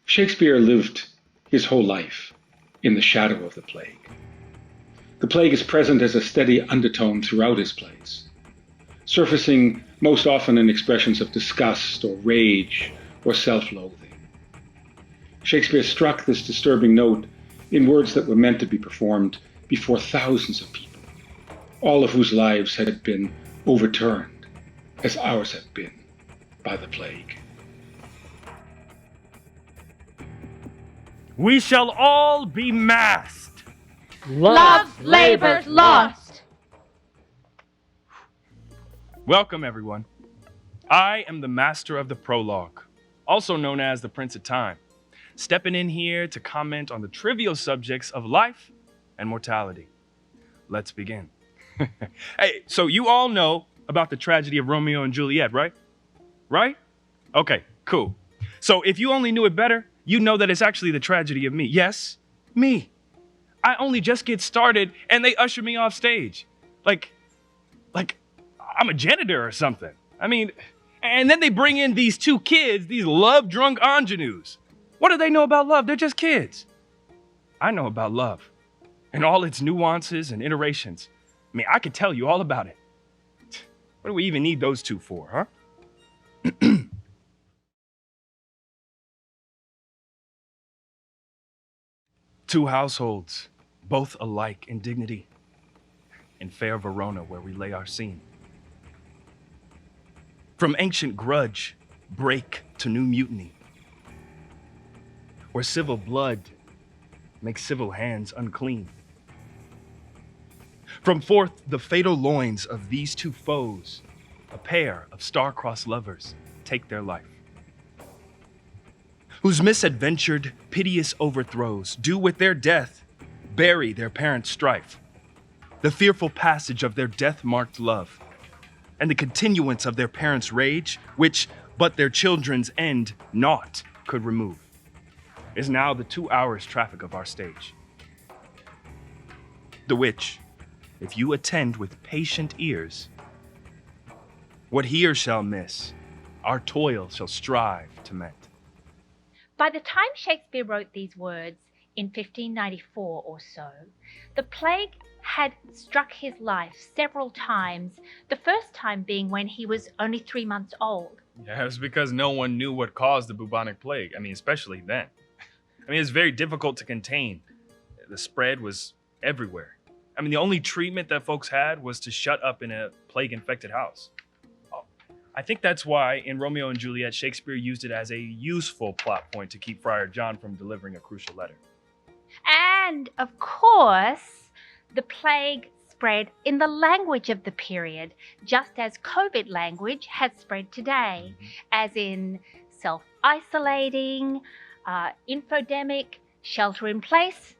Shakespeare lived his whole life in the shadow of the plague. The plague is present as a steady undertone throughout his plays, surfacing most often in expressions of disgust or rage or self-loathing. Shakespeare struck this disturbing note in words that were meant to be performed before thousands of people, all of whose lives had been overturned, as ours have been, by the plague. We shall all be masked. Love labor's lost. Welcome, everyone. I am the master of the prologue, also known as the Prince of Time, stepping in here to comment on the trivial subjects of life and mortality. Let's begin. Hey, so you all know about the tragedy of Romeo and Juliet, right? Right? Okay, cool. So if you only knew it better, you know that it's actually the tragedy of me. Yes, me. I only just get started and they usher me off stage. Like I'm a janitor or something. I mean, and then they bring in these two kids, these love-drunk ingenues. What do they know about love? They're just kids. I know about love and all its nuances and iterations. I mean, I could tell you all about it. What do we even need those two for, huh? Two households, both alike in dignity, in fair Verona where we lay our scene. From ancient grudge, break to new mutiny, where civil blood makes civil hands unclean. From forth the fatal loins of these two foes, a pair of star-crossed lovers take their life, whose misadventured, piteous overthrows do with their death bury their parents' strife, the fearful passage of their death-marked love, and the continuance of their parents' rage, which but their children's end naught could remove, is now the 2 hours traffic of our stage. The which, if you attend with patient ears, what here shall miss, our toil shall strive to mend. By the time Shakespeare wrote these words in 1594 or so, the plague had struck his life several times, the first time being when he was only 3 months old. Yeah, it's because no one knew what caused the bubonic plague. I mean, especially then. I mean, it's very difficult to contain. The spread was everywhere. I mean, the only treatment that folks had was to shut up in a plague-infected house. I think that's why in Romeo and Juliet, Shakespeare used it as a useful plot point to keep Friar John from delivering a crucial letter. And, of course, the plague spread in the language of the period, just as COVID language has spread today, as in self-isolating, infodemic, shelter in place,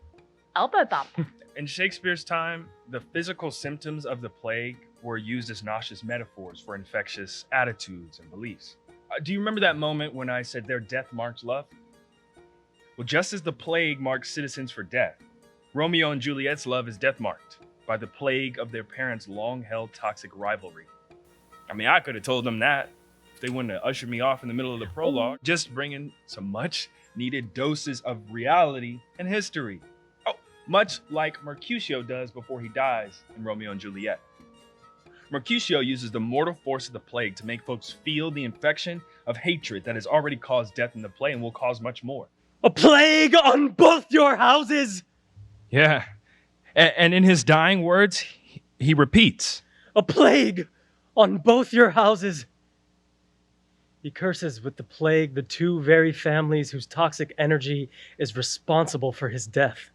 elbow bump. In Shakespeare's time, the physical symptoms of the plague were used as nauseous metaphors for infectious attitudes and beliefs. Do you remember that moment when I said their death marked love? Well, just as the plague marked citizens for death, Romeo and Juliet's love is death marked by the plague of their parents' long-held toxic rivalry. I mean, I could have told them that if they wouldn't have ushered me off in the middle of the prologue, just bringing some much-needed doses of reality and history. Oh, much like Mercutio does before he dies in Romeo and Juliet. Mercutio uses the mortal force of the plague to make folks feel the infection of hatred that has already caused death in the play and will cause much more. A plague on both your houses! Yeah, and in his dying words, he repeats, A plague on both your houses! He curses with the plague the two very families whose toxic energy is responsible for his death.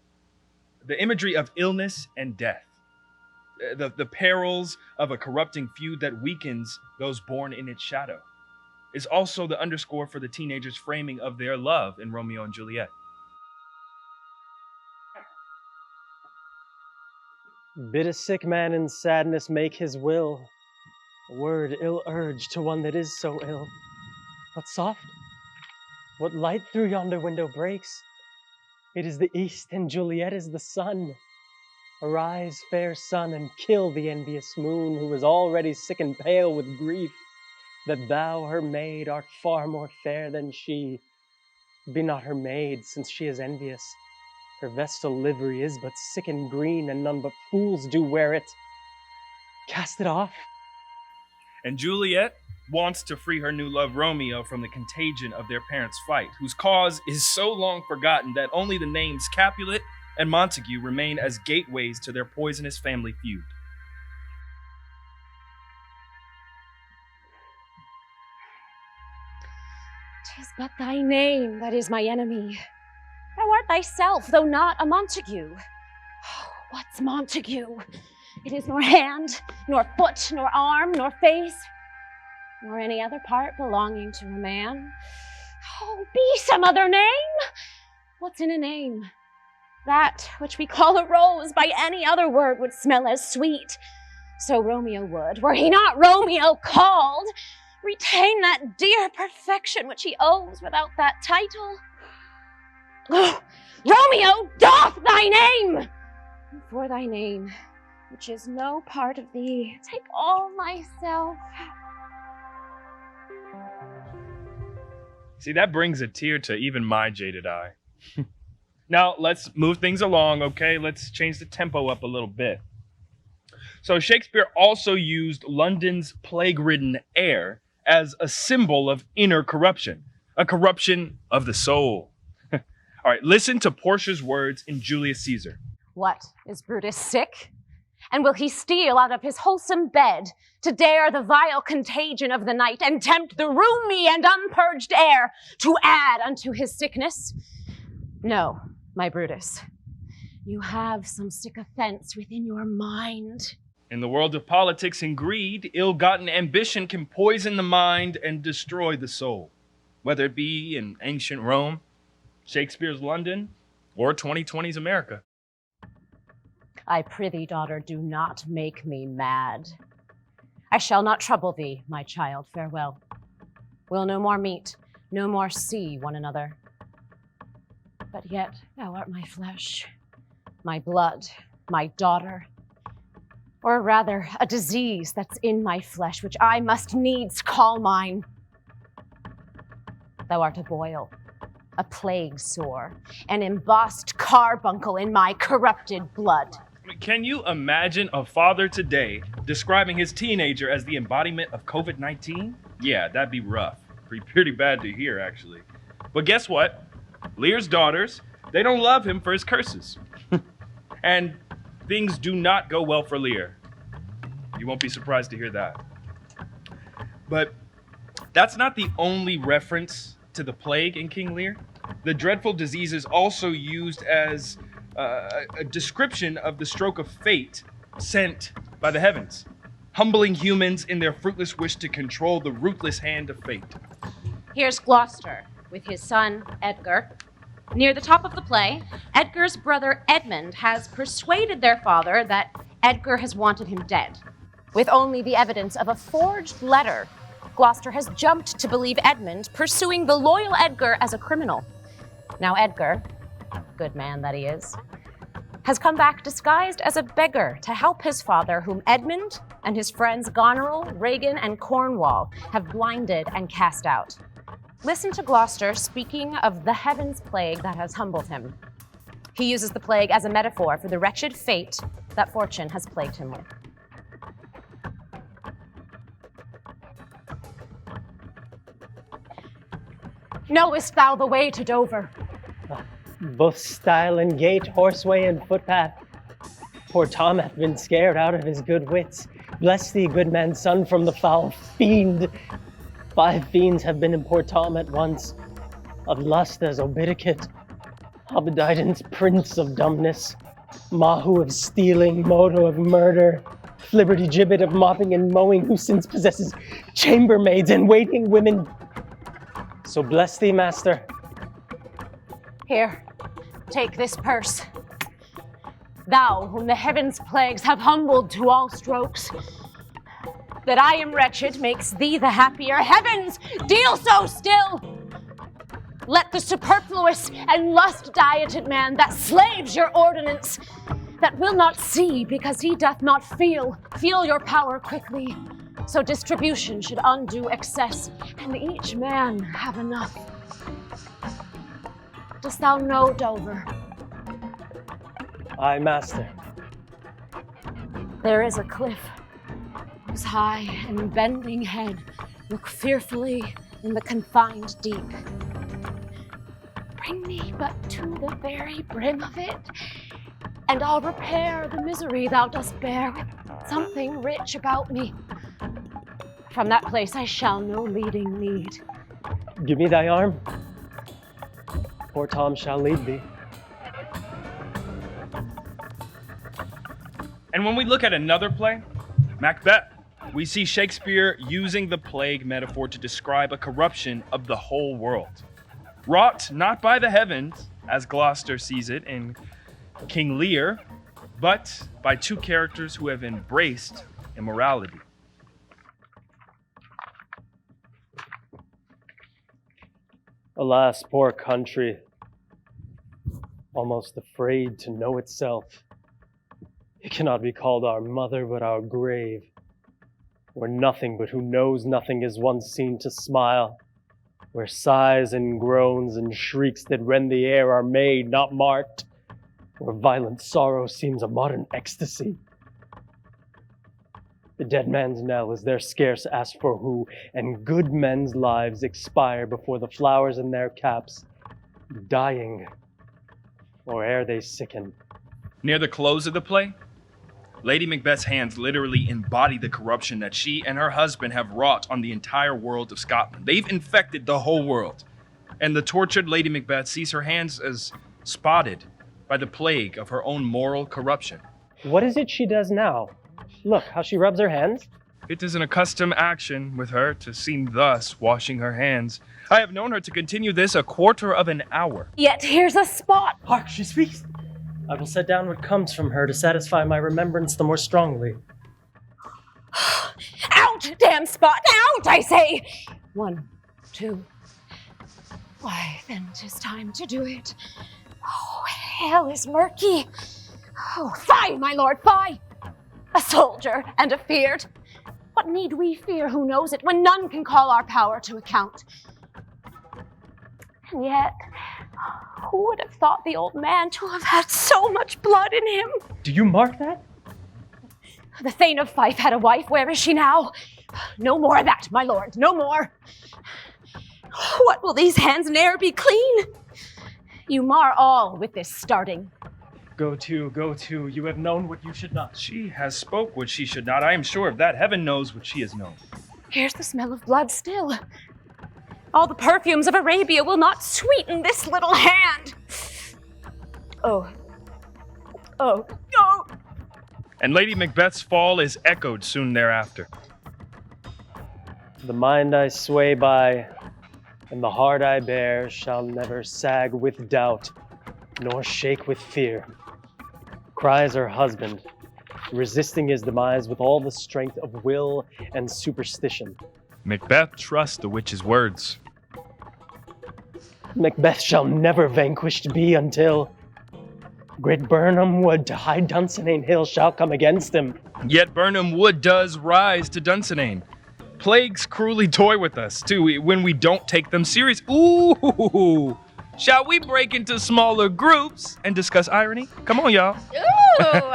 the imagery of illness and death. The perils of a corrupting feud that weakens those born in its shadow is also the underscore for the teenagers' framing of their love in Romeo and Juliet. Bid a sick man in sadness make his will, a word ill-urged to one that is so ill. What soft? What light through yonder window breaks? It is the east, and Juliet is the sun. Arise, fair sun, and kill the envious moon, who is already sick and pale with grief, that thou, her maid, art far more fair than she. Be not her maid, since she is envious. Her vestal livery is but sick and green, and none but fools do wear it. Cast it off. And Juliet wants to free her new love Romeo from the contagion of their parents' fight, whose cause is so long forgotten that only the names Capulet and Montague remain as gateways to their poisonous family feud. "'Tis but thy name that is my enemy. Thou art thyself, though not a Montague. Oh, what's Montague? It is nor hand, nor foot, nor arm, nor face, nor any other part belonging to a man. Oh, be some other name! What's in a name? That which we call a rose by any other word would smell as sweet. So Romeo would, were he not Romeo called, retain that dear perfection which he owes without that title. Oh, Romeo, doff thy name! And for thy name, which is no part of thee, take all myself. See, that brings a tear to even my jaded eye. Now, let's move things along, okay? Let's change the tempo up a little bit. So Shakespeare also used London's plague-ridden air as a symbol of inner corruption, a corruption of the soul. All right, listen to Portia's words in Julius Caesar. What, is Brutus sick? And will he steal out of his wholesome bed to dare the vile contagion of the night and tempt the roomy and unpurged air to add unto his sickness? No, my Brutus, you have some sick offense within your mind. In the world of politics and greed, ill-gotten ambition can poison the mind and destroy the soul, whether it be in ancient Rome, Shakespeare's London, or 2020's America. I prithee, daughter, do not make me mad. I shall not trouble thee, my child, farewell. We'll no more meet, no more see one another. But yet thou art my flesh, my blood, my daughter, or rather a disease that's in my flesh, which I must needs call mine. Thou art a boil, a plague sore, an embossed carbuncle in my corrupted blood. Can you imagine a father today describing his teenager as the embodiment of COVID-19? Yeah, that'd be rough. Pretty bad to hear, actually. But guess what? Lear's daughters, they don't love him for his curses. And things do not go well for Lear. You won't be surprised to hear that. But that's not the only reference to the plague in King Lear. The dreadful disease is also used as a description of the stroke of fate sent by the heavens, humbling humans in their fruitless wish to control the ruthless hand of fate. Here's Gloucester with his son, Edgar. Near the top of the play, Edgar's brother Edmund has persuaded their father that Edgar has wanted him dead. With only the evidence of a forged letter, Gloucester has jumped to believe Edmund pursuing the loyal Edgar as a criminal. Now Edgar, good man that he is, has come back disguised as a beggar to help his father, whom Edmund and his friends Goneril, Regan, and Cornwall have blinded and cast out. Listen to Gloucester speaking of the heavens plague that has humbled him. He uses the plague as a metaphor for the wretched fate that fortune has plagued him with. Knowest thou the way to Dover? Both stile and gate, horseway and footpath. Poor Tom hath been scared out of his good wits. Bless thee, good man's son, from the foul fiend. 5 fiends have been in poor Tom at once. Of lust there's Obidicate, Obedidon's prince of dumbness, Mahu of stealing, Modo of murder, Flibberty Gibbet of mopping and mowing, who since possesses chambermaids and waiting women. So bless thee, master. Here, take this purse. Thou, whom the heavens' plagues have humbled to all strokes, that I am wretched makes thee the happier. Heavens, deal so still! Let the superfluous and lust-dieted man that slaves your ordinance, that will not see because he doth not feel your power quickly. So distribution should undo excess, and each man have enough. dost thou know, Dover? Aye, master. There is a cliff whose high and bending head look fearfully in the confined deep. Bring me but to the very brim of it, and I'll repair the misery thou dost bear with something rich about me. From that place I shall no leading need. Give me thy arm. Poor Tom shall lead thee. And when we look at another play, Macbeth, we see Shakespeare using the plague metaphor to describe a corruption of the whole world. Wrought not by the heavens, as Gloucester sees it in King Lear, but by two characters who have embraced immorality. Alas, poor country, almost afraid to know itself. It cannot be called our mother, but our grave, where nothing but who knows nothing is once seen to smile, where sighs and groans and shrieks that rend the air are made, not marked, where violent sorrow seems a modern ecstasy. The dead man's knell is there scarce asked for who, and good men's lives expire before the flowers in their caps, dying, or ere they sicken. Near the close of the play, Lady Macbeth's hands literally embody the corruption that she and her husband have wrought on the entire world of Scotland. They've infected the whole world. And the tortured Lady Macbeth sees her hands as spotted by the plague of her own moral corruption. What is it she does now? Look, how she rubs her hands. It is an accustomed action with her to seem thus washing her hands. I have known her to continue this a quarter of an hour. Yet here's a spot. Hark, she speaks. I will set down what comes from her to satisfy my remembrance the more strongly. Out, damn spot! Out, I say! 1, 2. Why, then 'tis time to do it. Oh, hell is murky. Oh, fie, my lord, fie! A soldier and a feared. What need we fear, who knows it, when none can call our power to account? And yet, who would have thought the old man to have had so much blood in him? Do you mark that? The Thane of Fife had a wife. Where is she now? No more of that, my lord, no more. What will these hands ne'er be clean? You mar all with this starting. Go to, you have known what you should not. She has spoke what she should not. I am sure of that. Heaven knows what she has known. Here's the smell of blood still. All the perfumes of Arabia will not sweeten this little hand. Oh. And Lady Macbeth's fall is echoed soon thereafter. The mind I sway by, and the heart I bear shall never sag with doubt, nor shake with fear. Cries her husband, resisting his demise with all the strength of will and superstition. Macbeth trusts the witch's words. Macbeth shall never vanquished be until great Birnam Wood to high Dunsinane Hill shall come against him. Yet Birnam Wood does rise to Dunsinane. Plagues cruelly toy with us, too, when we don't take them serious. Ooh! Shall we break into smaller groups and discuss irony? Come on, y'all. Ooh!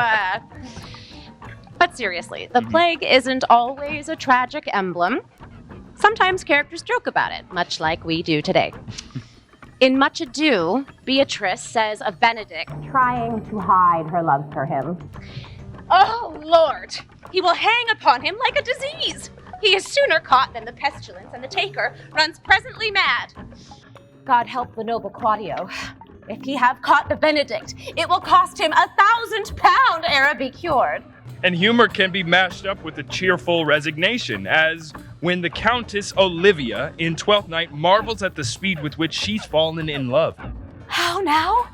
But seriously, the plague isn't always a tragic emblem. Sometimes characters joke about it, much like we do today. In Much Ado, Beatrice says of Benedict, trying to hide her love for him, "Oh, Lord, he will hang upon him like a disease. He is sooner caught than the pestilence, and the taker runs presently mad. God help the noble Claudio. If he have caught the Benedict, it will cost him 1,000 pound ere it be cured." And humor can be mashed up with a cheerful resignation, as when the Countess Olivia in Twelfth Night marvels at the speed with which she's fallen in love. How now?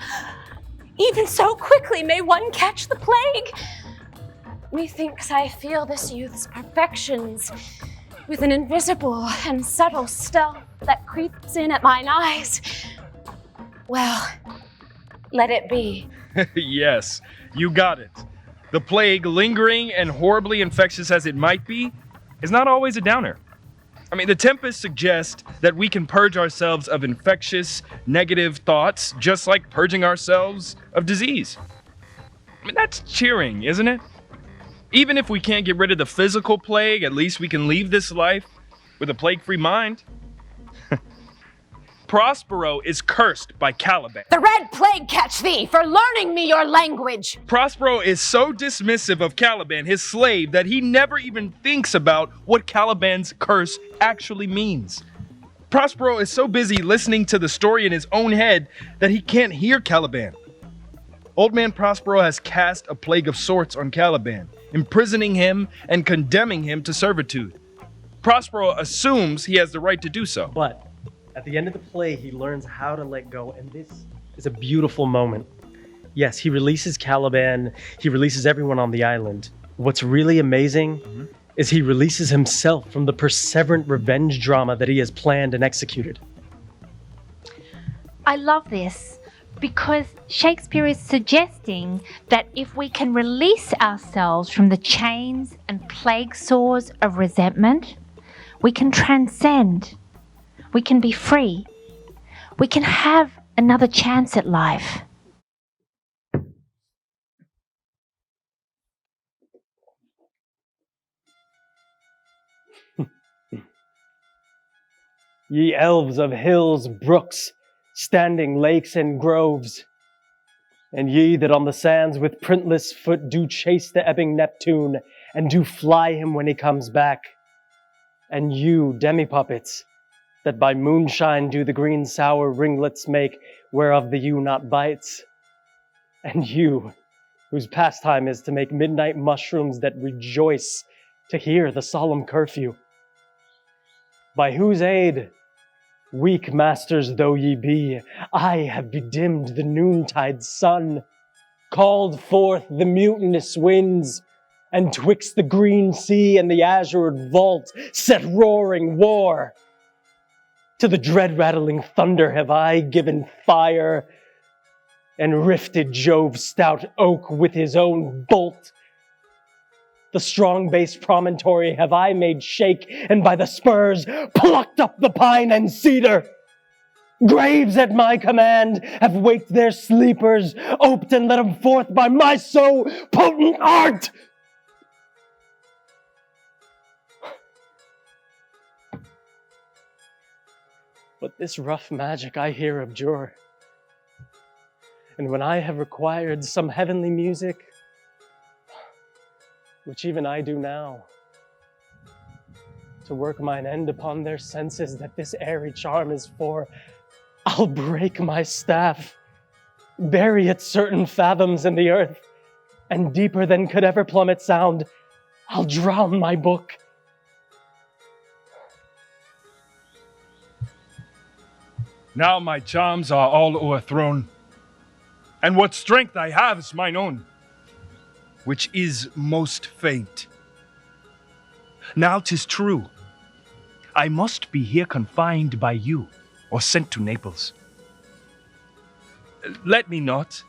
Even so quickly may one catch the plague? Methinks I feel this youth's perfections with an invisible and subtle stealth that creeps in at mine eyes. Well, let it be. Yes, you got it. The plague, lingering and horribly infectious as it might be, is not always a downer. I mean, the Tempest suggests that we can purge ourselves of infectious, negative thoughts, just like purging ourselves of disease. I mean, that's cheering, isn't it? Even if we can't get rid of the physical plague, at least we can leave this life with a plague-free mind. Prospero is cursed by Caliban. The red plague catch thee for learning me your language! Prospero is so dismissive of Caliban, his slave, that he never even thinks about what Caliban's curse actually means. Prospero is so busy listening to the story in his own head that he can't hear Caliban. Old man Prospero has cast a plague of sorts on Caliban, imprisoning him and condemning him to servitude. Prospero assumes he has the right to do so. But at the end of the play, he learns how to let go, and this is a beautiful moment. Yes, he releases Caliban, he releases everyone on the island. What's really amazing is he releases himself from the perseverant revenge drama that he has planned and executed. I love this because Shakespeare is suggesting that if we can release ourselves from the chains and plague sores of resentment, we can transcend. We can be free. We can have another chance at life. Ye elves of hills, brooks, standing lakes and groves, and ye that on the sands with printless foot do chase the ebbing Neptune, and do fly him when he comes back, and you, demi-puppets, that by moonshine do the green sour ringlets make, whereof the ewe not bites, and you, whose pastime is to make midnight mushrooms that rejoice to hear the solemn curfew, by whose aid, weak masters though ye be, I have bedimmed the noontide sun, called forth the mutinous winds, and twixt the green sea and the azured vault set roaring war. To the dread rattling thunder have I given fire, and rifted Jove's stout oak with his own bolt. The strong base promontory have I made shake, and by the spurs plucked up the pine and cedar. Graves at my command have waked their sleepers, oped and let them forth by my so potent art. But this rough magic I here abjure. And when I have required some heavenly music, which even I do now, to work mine end upon their senses that this airy charm is for, I'll break my staff, bury it certain fathoms in the earth, and deeper than could ever plummet sound, I'll drown my book. Now my charms are all o'erthrown, and what strength I have is mine own, which is most faint. Now 'tis true, I must be here confined by you, or sent to Naples. Let me not,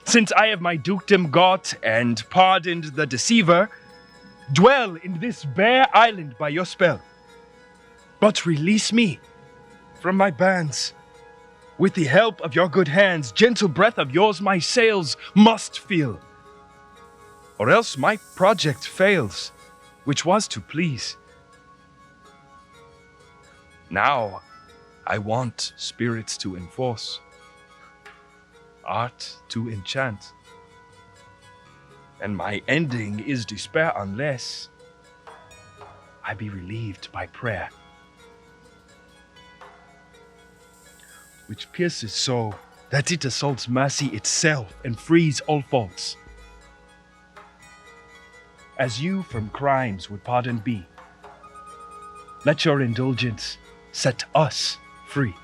since I have my dukedom got and pardoned the deceiver, dwell in this bare island by your spell. But release me from my bands. With the help of your good hands, gentle breath of yours my sails must fill. Or else my project fails, which was to please. Now I want spirits to enforce, art to enchant, and my ending is despair unless I be relieved by prayer, which pierces so that it assaults mercy itself and frees all faults. As you from crimes would pardoned be, let your indulgence set us free.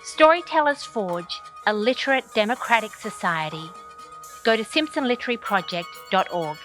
Storytellers forge a literate democratic society. Go to simpsonliteraryproject.org.